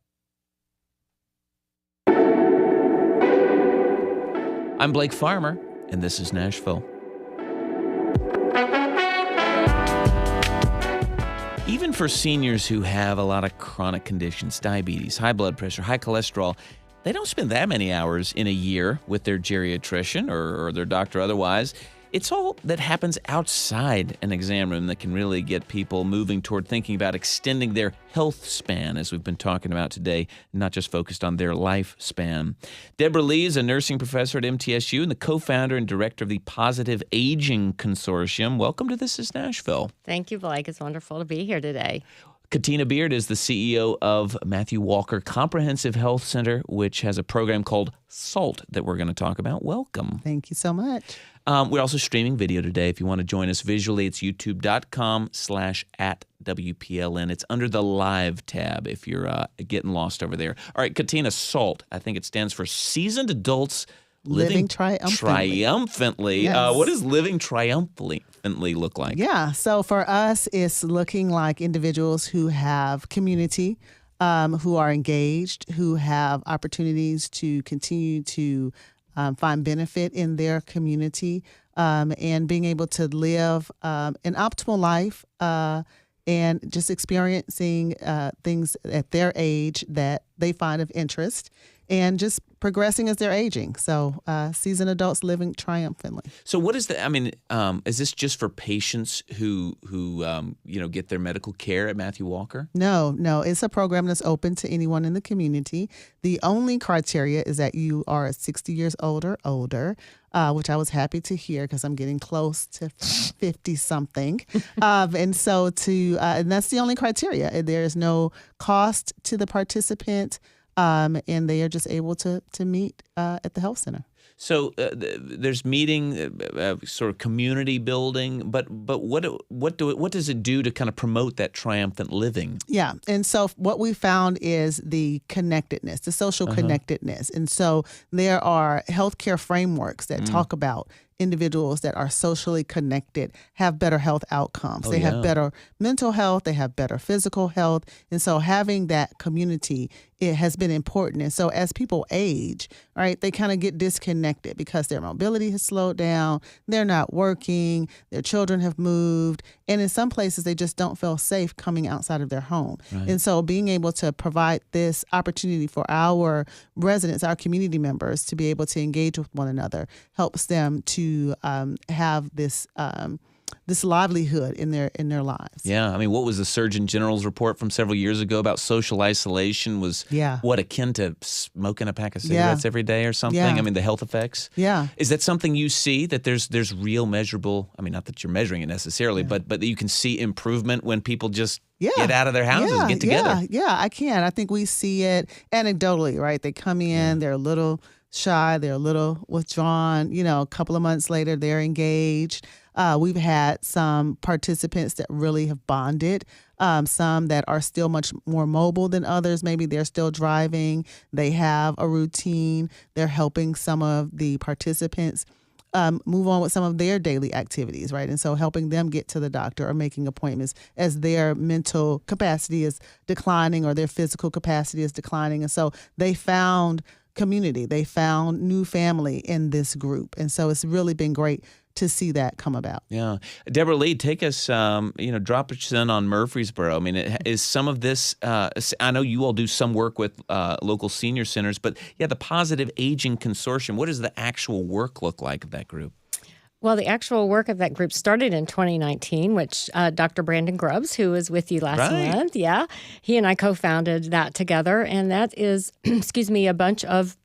I'm Blake Farmer, and this is Nashville. Even for seniors who have a lot of chronic conditions, diabetes, high blood pressure, high cholesterol, they don't spend that many hours in a year with their geriatrician or their doctor otherwise. It's all that happens outside an exam room that can really get people moving toward thinking about extending their health span, as we've been talking about today, not just focused on their lifespan. Deborah Lee is a nursing professor at MTSU and the co-founder and director of the Positive Aging Consortium. Welcome to This is Nashville. Thank you, Blake. It's wonderful to be here today. Katina Beard is the CEO of Matthew Walker Comprehensive Health Center, which has a program called SALT that we're going to talk about. Welcome. Thank you so much. We're also streaming video today. If you want to join us visually, it's youtube.com/@WPLN. It's under the live tab if you're getting lost over there. All right, Katina, SALT. I think it stands for Seasoned Adults Living Triumphantly. Yes. What does living triumphantly look like? Yeah, so for us, it's looking like individuals who have community, who are engaged, who have opportunities to continue to find benefit in their community, and being able to live an optimal life and just experiencing things at their age that they find of interest, and just progressing as they're aging. So seasoned adults living triumphantly. So what is the? I mean, is this just for patients who get their medical care at Matthew Walker? No, it's a program that's open to anyone in the community. The only criteria is that you are 60 years old or older, which I was happy to hear because I'm getting close to 50 something. And that's the only criteria. There is no cost to the participant, and they are just able to meet at the health center. So there's meeting, sort of community building, but what does it do to kind of promote that triumphant living? Yeah, and so what we found is the connectedness, the social connectedness, and so there are healthcare frameworks that talk about individuals that are socially connected have better health outcomes. They have better mental health, they have better physical health. And so having that community, it has been important. And so as people age, right, they kind of get disconnected because their mobility has slowed down, they're not working, their children have moved, and in some places they just don't feel safe coming outside of their home. Right. And so being able to provide this opportunity for our residents, our community members to be able to engage with one another helps them to have this livelihood in their lives. Yeah, I mean, what was the Surgeon General's report from several years ago about social isolation was akin to smoking a pack of cigarettes every day or something? Yeah. I mean, the health effects? Yeah. Is that something you see, that there's real measurable, I mean, not that you're measuring it necessarily, but that you can see improvement when people just get out of their houses and get together? Yeah, I can. I think we see it anecdotally, right? They come in, they're a little shy, they're a little withdrawn, a couple of months later, they're engaged. We've had some participants that really have bonded, some that are still much more mobile than others. Maybe they're still driving. They have a routine. They're helping some of the participants move on with some of their daily activities, right? And so helping them get to the doctor or making appointments as their mental capacity is declining or their physical capacity is declining. And so they found community. They found new family in this group. And so it's really been great to see that come about. Yeah. Deborah Lee, take us, drop us in on Murfreesboro. I mean, is some of this, I know you all do some work with local senior centers, but the Positive Aging Consortium, what does the actual work look like of that group? Well, the actual work of that group started in 2019, which Dr. Brandon Grubbs, who was with you last month, he and I co-founded that together. And that is, a bunch of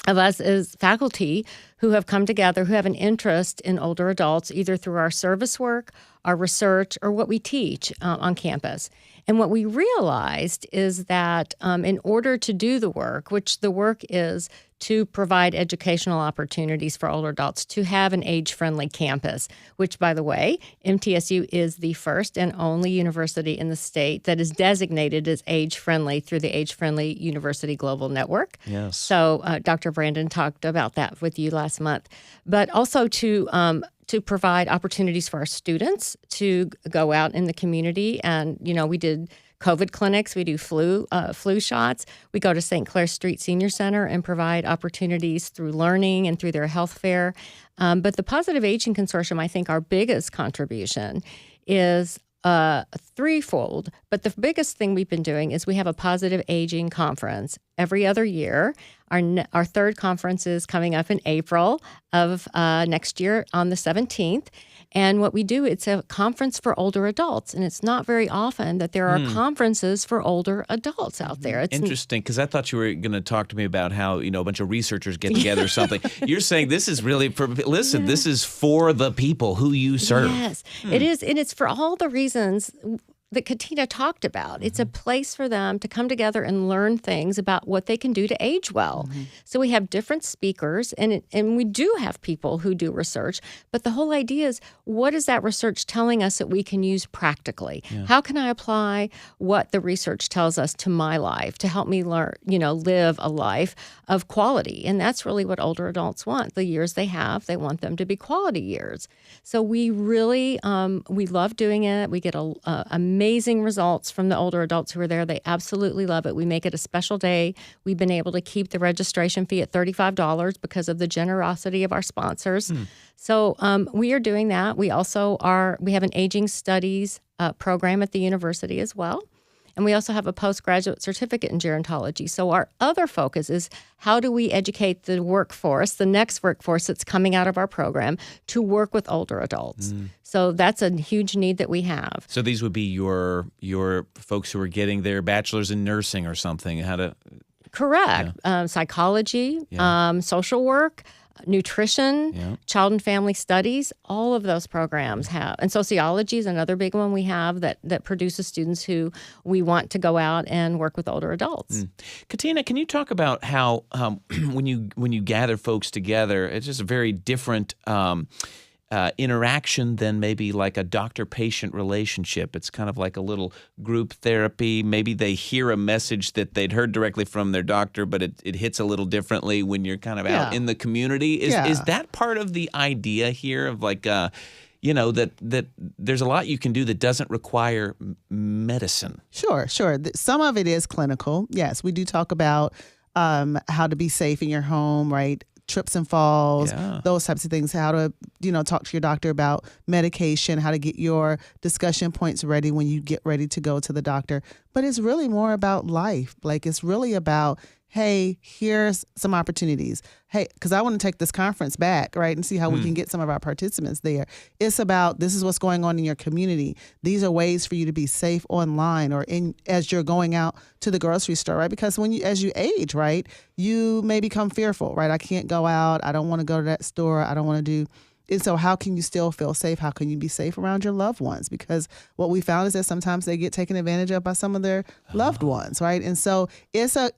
us as faculty who have come together, who have an interest in older adults, either through our service work, our research, or what we teach on campus. And what we realized is that in order to do the work, which the work is to provide educational opportunities for older adults, to have an age-friendly campus, which, by the way, MTSU is the first and only university in the state that is designated as age-friendly through the Age-Friendly University Global Network. Yes. So Dr. Brandon talked about that with you last month. But also to provide opportunities for our students to go out in the community. And, we did COVID clinics, we do flu shots. We go to St. Clair Street Senior Center and provide opportunities through learning and through their health fair. But the Positive Aging Consortium, I think our biggest contribution is threefold. But the biggest thing we've been doing is we have a Positive Aging Conference every other year. Our third conference is coming up in April of next year on the 17th. And what we do, it's a conference for older adults. And it's not very often that there are conferences for older adults out there. It's interesting, because I thought you were going to talk to me about how, a bunch of researchers get together or something. You're saying this is really this is for the people who you serve. Yes, it is. And it's for all the reasons that Katina talked about. It's a place for them to come together and learn things about what they can do to age well. So we have different speakers, and we do have people who do research, but the whole idea is, what is that research telling us that we can use practically? Yeah. How can I apply what the research tells us to my life to help me learn, live a life of quality? And that's really what older adults want. The years they have, they want them to be quality years. So we really, we love doing it. We get amazing results from the older adults who are there. They absolutely love it. We make it a special day. We've been able to keep the registration fee at $35 because of the generosity of our sponsors. So we are doing that. We also we have an aging studies program at the university as well. And we also have a postgraduate certificate in gerontology. So our other focus is how do we educate the workforce, the next workforce that's coming out of our program, to work with older adults. So that's a huge need that we have. So these would be your folks who are getting their bachelor's in nursing or something. How to Correct. Psychology, social work, nutrition, child and family studies, all of those programs have. And sociology is another big one we have that produces students who we want to go out and work with older adults. Katina, can you talk about how when you gather folks together, it's just a very different interaction than maybe like a doctor-patient relationship. It's kind of like a little group therapy. Maybe they hear a message that they'd heard directly from their doctor, but it hits a little differently when you're kind of out in the community. Is that part of the idea here of like, that there's a lot you can do that doesn't require medicine? Sure. Some of it is clinical. Yes, we do talk about how to be safe in your home, right? Trips and falls, those types of things, how to, talk to your doctor about medication, how to get your discussion points ready when you get ready to go to the doctor. But it's really more about life. Like, it's really about, hey, here's some opportunities. Hey, because I want to take this conference back, right, and see how we can get some of our participants there. It's about, this is what's going on in your community. These are ways for you to be safe online or as you're going out to the grocery store, right? Because as you age, right, you may become fearful, right? I can't go out. I don't want to go to that store. I don't want to do. And so how can you still feel safe? How can you be safe around your loved ones? Because what we found is that sometimes they get taken advantage of by some of their loved ones, right? And so it's a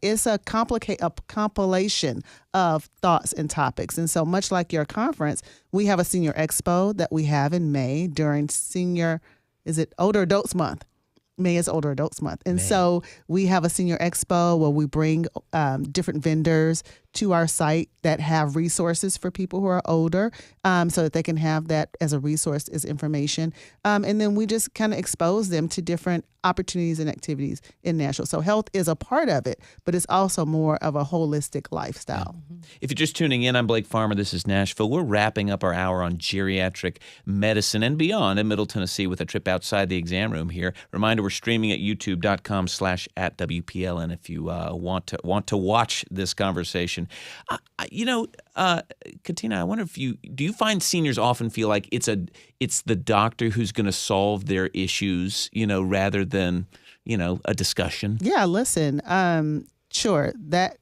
compilation of thoughts and topics. And so much like your conference, we have a senior expo that we have in May during Older Adults Month. May is Older Adults Month. And so we have a senior expo where we bring different vendors to our site that have resources for people who are older so that they can have that as a resource, as information. And then we just kind of expose them to different opportunities and activities in Nashville. So health is a part of it, but it's also more of a holistic lifestyle. If you're just tuning in, I'm Blake Farmer. This is Nashville. We're wrapping up our hour on geriatric medicine and beyond in Middle Tennessee with a trip outside the exam room here. Reminder, we're streaming at youtube.com/@WPLN if you want to watch this conversation. Katina, I wonder if do you find seniors often feel like it's the doctor who's going to solve their issues, rather than, a discussion? Yeah, listen, sure. That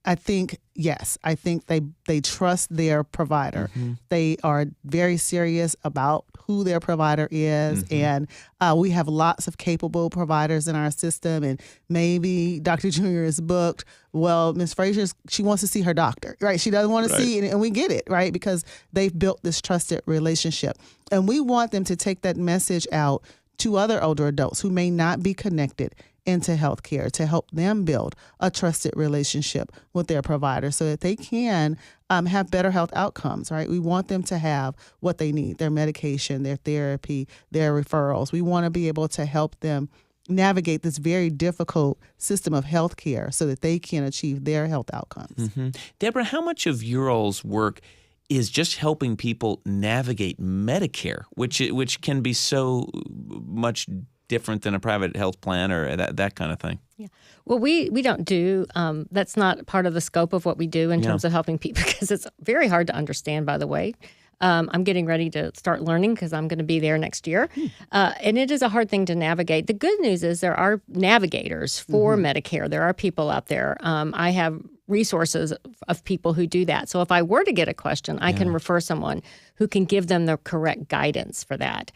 I think, yes, I think they trust their provider. They are very serious about who their provider is. And we have lots of capable providers in our system. And maybe Dr. Junior is booked. Well, Ms. Frazier, she wants to see her doctor, right? She doesn't want to see, and we get it, right? Because they've built this trusted relationship. And we want them to take that message out to other older adults who may not be connected into healthcare, to help them build a trusted relationship with their provider so that they can have better health outcomes, right? We want them to have what they need, their medication, their therapy, their referrals. We want to be able to help them navigate this very difficult system of healthcare so that they can achieve their health outcomes. Deborah, how much of your all's work is just helping people navigate Medicare, which can be so much different than a private health plan or that kind of thing? Yeah. Well, we don't do, that's not part of the scope of what we do in terms of helping people, because it's very hard to understand, by the way. I'm getting ready to start learning because I'm going to be there next year. And it is a hard thing to navigate. The good news is there are navigators for Medicare. There are people out there. I have resources of people who do that. So if I were to get a question, I can refer someone who can give them the correct guidance for that.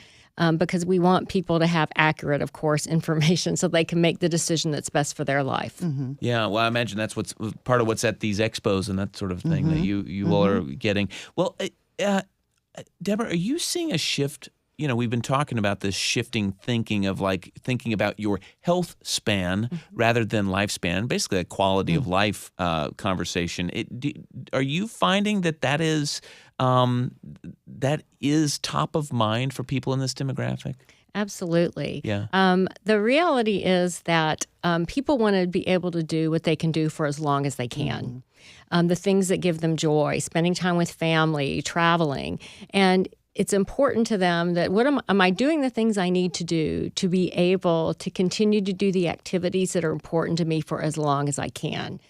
Because we want people to have accurate, of course, information so they can make the decision that's best for their life. Yeah, well, I imagine that's what's part of what's at these expos and that sort of thing that you all are getting. Well, Deborah, are you seeing a shift? We've been talking about this shifting thinking of like thinking about your health span rather than lifespan, basically a quality of life conversation. Are you finding that is top of mind for people in this demographic? Absolutely. Yeah. The reality is that people want to be able to do what they can do for as long as they can. The things that give them joy, spending time with family, traveling. And it's important to them that am I doing the things I need to do to be able to continue to do the activities that are important to me for as long as I can.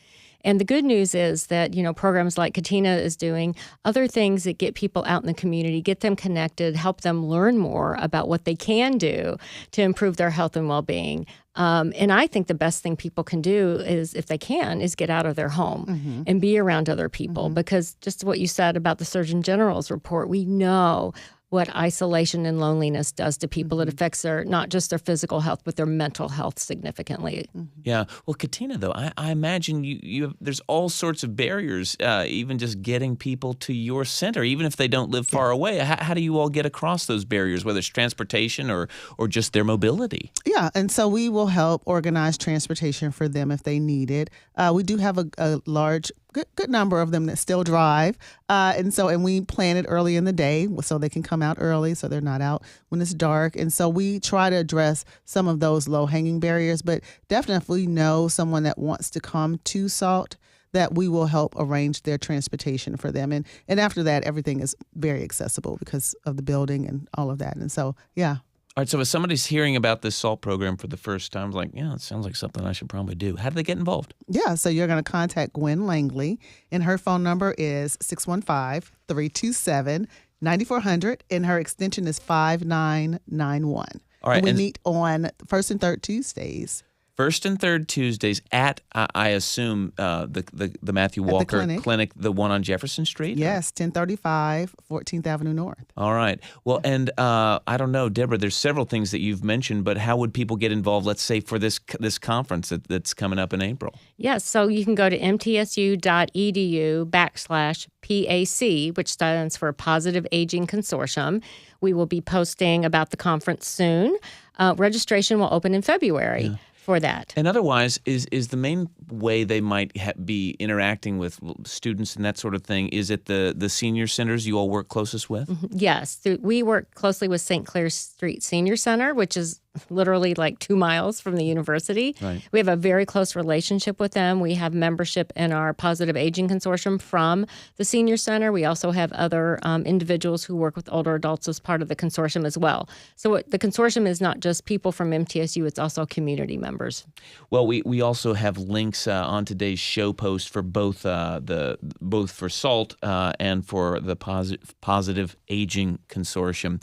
And the good news is that, programs like Katina is doing, other things that get people out in the community, get them connected, help them learn more about what they can do to improve their health and well-being. And I think the best thing people can do is, if they can, is get out of their home and be around other people. Because just what you said about the Surgeon General's report, we know what isolation and loneliness does to people. It affects not just their physical health, but their mental health significantly. Yeah. Well, Katina, though, I imagine there's all sorts of barriers, even just getting people to your center, even if they don't live far away. How do you all get across those barriers, whether it's transportation or just their mobility? Yeah, and so we will help organize transportation for them if they need it. We do have a large good number of them that still drive. And we plan it early in the day so they can come out early so they're not out when it's dark. And so we try to address some of those low-hanging barriers, but definitely know someone that wants to come to SALT, that we will help arrange their transportation for them. And after that, everything is very accessible because of the building and all of that. And so, yeah. All right, so if somebody's hearing about this SALT program for the first time, like, it sounds like something I should probably do. How do they get involved? Yeah, so you're going to contact Gwen Langley, and her phone number is 615-327-9400, and her extension is 5991. All right, and we meet on first and third Tuesdays. First and third Tuesdays at, I assume, the Matthew Walker Clinic, the one on Jefferson Street? Yes, 1035 14th Avenue North. All right. Well, and I don't know, Deborah, there's several things that you've mentioned, but how would people get involved, let's say, for this conference that's coming up in April? Yes, so you can go to mtsu.edu/PAC, which stands for Positive Aging Consortium. We will be posting about the conference soon. Registration will open in February. For that. And otherwise, is the main way they might be interacting with students and that sort of thing, is it the senior centers you all work closest with? Yes. We work closely with St. Clair Street Senior Center, which is literally like 2 miles from the university. Right. We have a very close relationship with them. We have membership in our Positive Aging Consortium from the Senior Center. We also have other individuals who work with older adults as part of the consortium as well. So the consortium is not just people from MTSU, it's also community members. Well, we also have links on today's show post for both both for SALT and for the Positive Aging Consortium.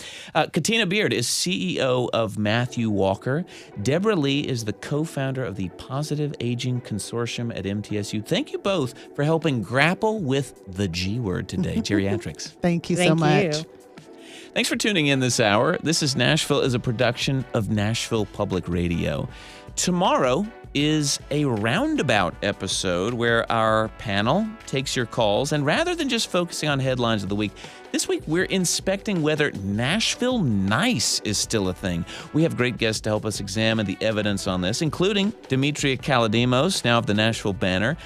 Katina Beard is CEO of Matthew Walker. Deborah Lee is the co-founder of the Positive Aging Consortium at MTSU. Thank you both for helping grapple with the G word today, geriatrics. Thank you so much. Thanks for tuning in this hour. This is Nashville is a production of Nashville Public Radio. Tomorrow is a roundabout episode where our panel takes your calls, and rather than just focusing on headlines of the week, this week we're inspecting whether Nashville nice is still a thing. We have great guests to help us examine the evidence on this, including Demetria Kaladimos, now of the Nashville Banner.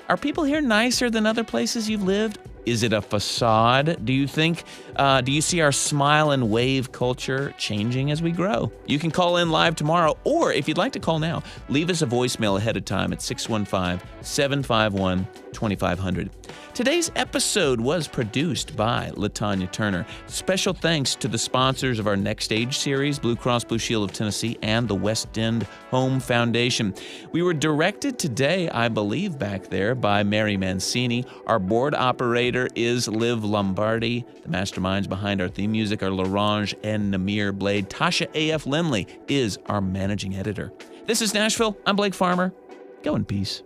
Are people here nicer than other places you've lived? Is it a facade? Do you see our smile and wave culture changing as we grow? You can call in live tomorrow, or if you'd like to call now, leave us a voicemail ahead of time at 615-751-2500. Today's episode was produced by LaTanya Turner. Special thanks to the sponsors of our Next Stage series, Blue Cross Blue Shield of Tennessee and the West End Home Foundation. We were directed today, I believe, back there by Mary Mancini. Our board operator is Liv Lombardi. The masterminds behind our theme music are LaRange and Namir Blade. Tasha A.F. Limley is our managing editor. This is Nashville. I'm Blake Farmer. Go in peace.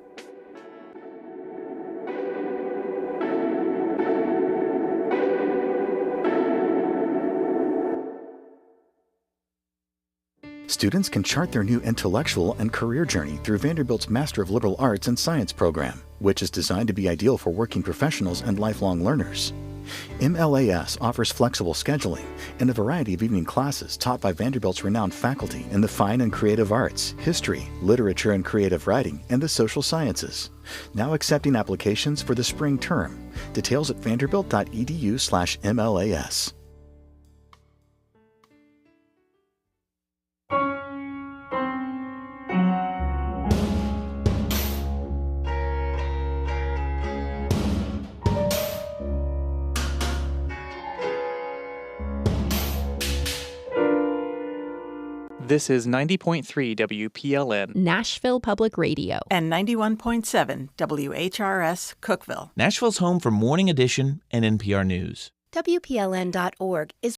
Students can chart their new intellectual and career journey through Vanderbilt's Master of Liberal Arts and Science program, which is designed to be ideal for working professionals and lifelong learners. MLAS offers flexible scheduling and a variety of evening classes taught by Vanderbilt's renowned faculty in the fine and creative arts, history, literature and creative writing, and the social sciences. Now accepting applications for the spring term. Details at vanderbilt.edu/MLAS. This is 90.3 WPLN, Nashville Public Radio, and 91.7 WHRS Cookeville. Nashville's home for Morning Edition and NPR News. WPLN.org is